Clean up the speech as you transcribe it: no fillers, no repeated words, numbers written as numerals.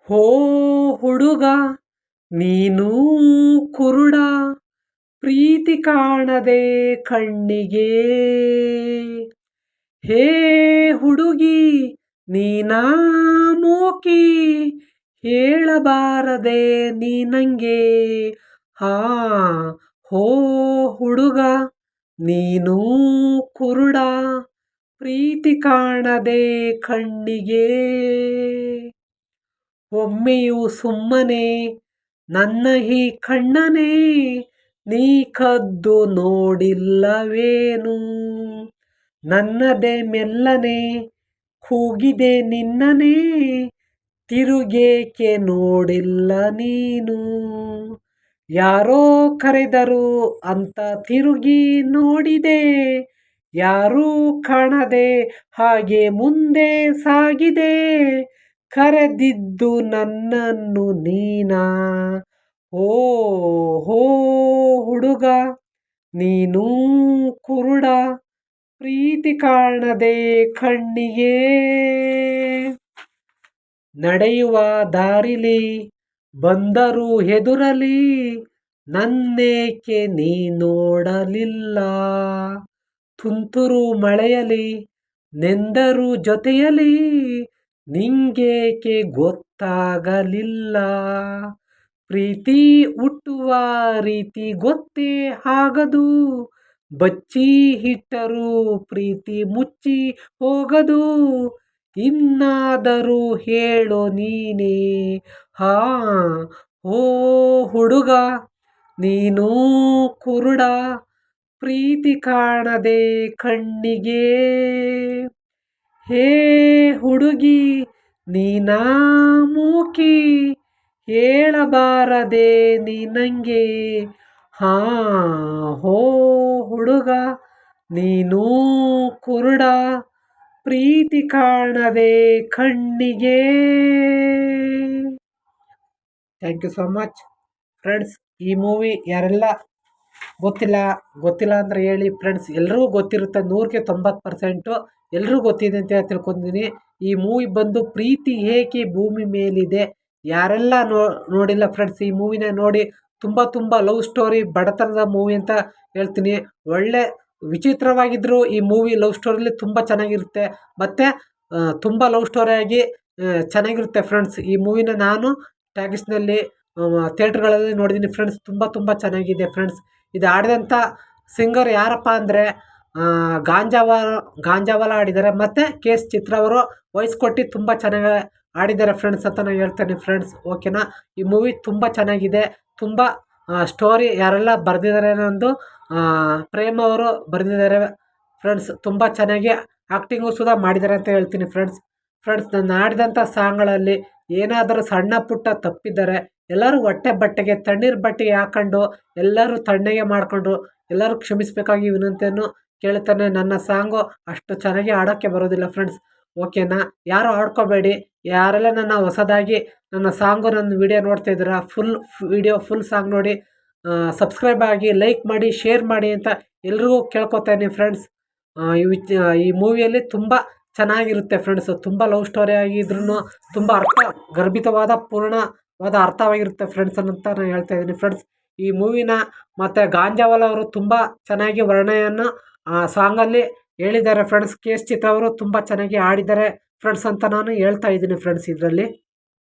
ಹೋ ಹುಡುಗ ನೀನೂ ಕುರುಡ ಪ್ರೀತಿ ಕಾಣದೆ ಕಣ್ಣಿಗೆ. ಹೇ ಹುಡುಗಿ ನೀನಾ ಮೂಕಿ ಹೇಳಬಾರದೆ ನೀನಂಗೆ. ಹಾ ಹೋ ಹುಡುಗ ನೀನೂ ಕುರುಡ ಪ್ರೀತಿ ಕಾಣದೆ ಕಣ್ಣಿಗೆ. ಒಮ್ಮೆಯೂ ಸುಮ್ಮನೆ ನನ್ನ ಈ ಕಣ್ಣನೇ ನೀ ಕದ್ದು ನೋಡಿಲ್ಲವೇನು. ನನ್ನದೇ ಮೆಲ್ಲನೆ ಕೂಗಿದೆ ನಿನ್ನನೇ ತಿರುಗೇಕೆ ನೋಡಿಲ್ಲ ನೀನು. ಯಾರೋ ಕರೆದರು ಅಂತ ತಿರುಗಿ ನೋಡಿದೆ, ಯಾರೂ ಕಾಣದೆ ಹಾಗೆ ಮುಂದೆ ಸಾಗಿದೆ. ಕರೆದಿದ್ದು ನನ್ನನ್ನು ನೀನಾ. ಓ ಹೋ ಹುಡುಗ ನೀನೂ ಕುರುಡ ಪ್ರೀತಿ ಕಾಣದೆ ಕಣ್ಣಿಗೆ. ನಡೆಯುವ ದಾರಿಲಿ ಬಂದರು ಎದುರಲಿ ನನ್ನೇಕೆ ನೀ ನೋಡಲಿಲ್ಲ. ತುಂತುರು ಮಳೆಯಲಿ ನೆಂದರು ಜೊತೆಯಲಿ ನಿಂಗೇಕೆ ಗೊತ್ತಾಗಲಿಲ್ಲ. ಪ್ರೀತಿ ಹುಟ್ಟುವ ರೀತಿ ಗೊತ್ತೇ ಆಗದು, ಬಚ್ಚಿ ಇಟ್ಟರೂ ಪ್ರೀತಿ ಮುಚ್ಚಿ ಹೋಗದು. ಇನ್ನಾದರೂ ಹೇಳು ನೀನೇ. ಹಾ ಓ ಹುಡುಗ ನೀನೂ ಕುರುಡ ಪ್ರೀತಿ ಕಾಣದೆ ಕಣ್ಣಿಗೆ. ಹೇ ಹುಡುಗಿ ನೀನಾ ಮೂಕಿ ಹೇಳಬಾರದೆ ನೀನಂಗೆ. ಹಾ ಹೋ ಹುಡುಗ ನೀನೂ ಕುರುಡ ಪ್ರೀತಿ ಕಾಣದೆ ಕಣ್ಣಿಗೆ. Thank you so much friends. ಈ ಮೂವಿ ಯಾರೆಲ್ಲ ಗೊತ್ತಿಲ್ಲ ಅಂದರೆ ಹೇಳಿ ಫ್ರೆಂಡ್ಸ್. ಎಲ್ರಿಗೂ ಗೊತ್ತಿರುತ್ತೆ, 100ಕ್ಕೆ 90% ಎಲ್ರಿಗೂ ಗೊತ್ತಿದೆ ಅಂತ ತಿಳ್ಕೊಂಡಿದ್ದೀನಿ. ಈ ಮೂವಿ ಬಂದು ಪ್ರೀತಿ ಏಕೆ ಭೂಮಿ ಮೇಲಿದೆ. ಯಾರೆಲ್ಲ ನೋಡಿಲ್ಲ ಫ್ರೆಂಡ್ಸ್ ಈ ಮೂವಿನ ನೋಡಿ. ತುಂಬ ಲವ್ ಸ್ಟೋರಿ ಬಡತನದ ಮೂವಿ ಅಂತ ಹೇಳ್ತೀನಿ. ಒಳ್ಳೆ ವಿಚಿತ್ರವಾಗಿದ್ದರೂ ಈ ಮೂವಿ ಲವ್ ಸ್ಟೋರಿಲಿ ತುಂಬ ಚೆನ್ನಾಗಿರುತ್ತೆ, ಮತ್ತು ತುಂಬ ಲವ್ ಸ್ಟೋರಿಯಾಗಿ ಚೆನ್ನಾಗಿರುತ್ತೆ ಫ್ರೆಂಡ್ಸ್. ಈ ಮೂವಿನ ನಾನು ಟಾಕೀಸ್ನಲ್ಲಿ ಥಿಯೇಟ್ರ್ಗಳಲ್ಲಿ ನೋಡಿದ್ದೀನಿ ಫ್ರೆಂಡ್ಸ್. ತುಂಬ ಚೆನ್ನಾಗಿದೆ ಫ್ರೆಂಡ್ಸ್. ಇದು ಆಡಿದಂಥ ಸಿಂಗರ್ ಯಾರಪ್ಪ ಅಂದರೆ ಗಾಂಜಾವಾಲ ಆಡಿದ್ದಾರೆ, ಮತ್ತು KS ಚಿತ್ರ ಅವರು ವಾಯ್ಸ್ ಕೊಟ್ಟು ತುಂಬ ಚೆನ್ನಾಗಿ ಆಡಿದ್ದಾರೆ ಫ್ರೆಂಡ್ಸ್ ಅಂತ ನಾನು ಹೇಳ್ತೇನೆ ಫ್ರೆಂಡ್ಸ್. ಓಕೆನಾ. ಈ ಮೂವಿ ತುಂಬ ಚೆನ್ನಾಗಿದೆ. ತುಂಬ ಸ್ಟೋರಿ ಯಾರೆಲ್ಲ ಬರೆದಿದ್ದಾರೆ ಅನ್ನೋದು ಪ್ರೇಮ್ ಅವರು ಬರೆದಿದ್ದಾರೆ ಫ್ರೆಂಡ್ಸ್. ತುಂಬ ಚೆನ್ನಾಗಿ ಆ್ಯಕ್ಟಿಂಗು ಸುಧಾ ಮಾಡಿದ್ದಾರೆ ಅಂತ ಹೇಳ್ತೀನಿ ಫ್ರೆಂಡ್ಸ್. ನಾನು ಆಡಿದಂಥ ಸಾಂಗ್ಗಳಲ್ಲಿ ಏನಾದರೂ ಸಣ್ಣ ಪುಟ್ಟ ತಪ್ಪಿದ್ದಾರೆ ಎಲ್ಲರೂ ಬಟ್ಟೆಗೆ ತಣ್ಣೀರು ಬಟ್ಟೆಗೆ ಹಾಕೊಂಡು ಎಲ್ಲರೂ ತಣ್ಣಗೆ ಮಾಡಿಕೊಂಡು ಎಲ್ಲರೂ ಕ್ಷಮಿಸಬೇಕಾಗಿ ವಿನಂತಿಯನ್ನು ಕೇಳ್ತಾನೆ. ನನ್ನ ಸಾಂಗು ಅಷ್ಟು ಚೆನ್ನಾಗಿ ಆಡೋಕ್ಕೆ ಬರೋದಿಲ್ಲ ಫ್ರೆಂಡ್ಸ್. ಓಕೆನಾ. ಯಾರು ಆಡ್ಕೋಬೇಡಿ. ಯಾರೆಲ್ಲ ನನ್ನ ಹೊಸದಾಗಿ ನನ್ನ ಸಾಂಗು ನನ್ನ ವಿಡಿಯೋ ನೋಡ್ತಾ ಇದ್ದೀರಾ, ಫುಲ್ ಸಾಂಗ್ ನೋಡಿ ಸಬ್ಸ್ಕ್ರೈಬ್ ಆಗಿ, ಲೈಕ್ ಮಾಡಿ, ಶೇರ್ ಮಾಡಿ ಅಂತ ಎಲ್ರಿಗೂ ಕೇಳ್ಕೊತಾಯಿದ್ದೀನಿ ಫ್ರೆಂಡ್ಸ್. ಈ ಮೂವಿಯಲ್ಲಿ ತುಂಬ ಚೆನ್ನಾಗಿರುತ್ತೆ ಫ್ರೆಂಡ್ಸ್. ತುಂಬ ಲವ್ ಸ್ಟೋರಿ ಆಗಿದ್ರೂ ತುಂಬ ಗರ್ಭಿತವಾದ ಪೂರ್ಣವಾದ ಅರ್ಥವಾಗಿರುತ್ತೆ ಫ್ರೆಂಡ್ಸ್ ಅಂತ ನಾನು ಹೇಳ್ತಾ ಇದ್ದೀನಿ ಫ್ರೆಂಡ್ಸ್. ಈ ಮೂವಿನ ಮತ್ತು ಗಾಂಜಾವಾಲ ಅವರು ತುಂಬ ಚೆನ್ನಾಗಿ ವರ್ಣನೆಯನ್ನು ಸಾಂಗಲ್ಲಿ ಹೇಳಿದ್ದಾರೆ ಫ್ರೆಂಡ್ಸ್. KS ಚಿತ್ರ ಅವರು ತುಂಬ ಚೆನ್ನಾಗಿ ಆಡಿದ್ದಾರೆ ಫ್ರೆಂಡ್ಸ್ ಅಂತ ನಾನು ಹೇಳ್ತಾ ಇದ್ದೀನಿ ಫ್ರೆಂಡ್ಸ್ ಇದರಲ್ಲಿ.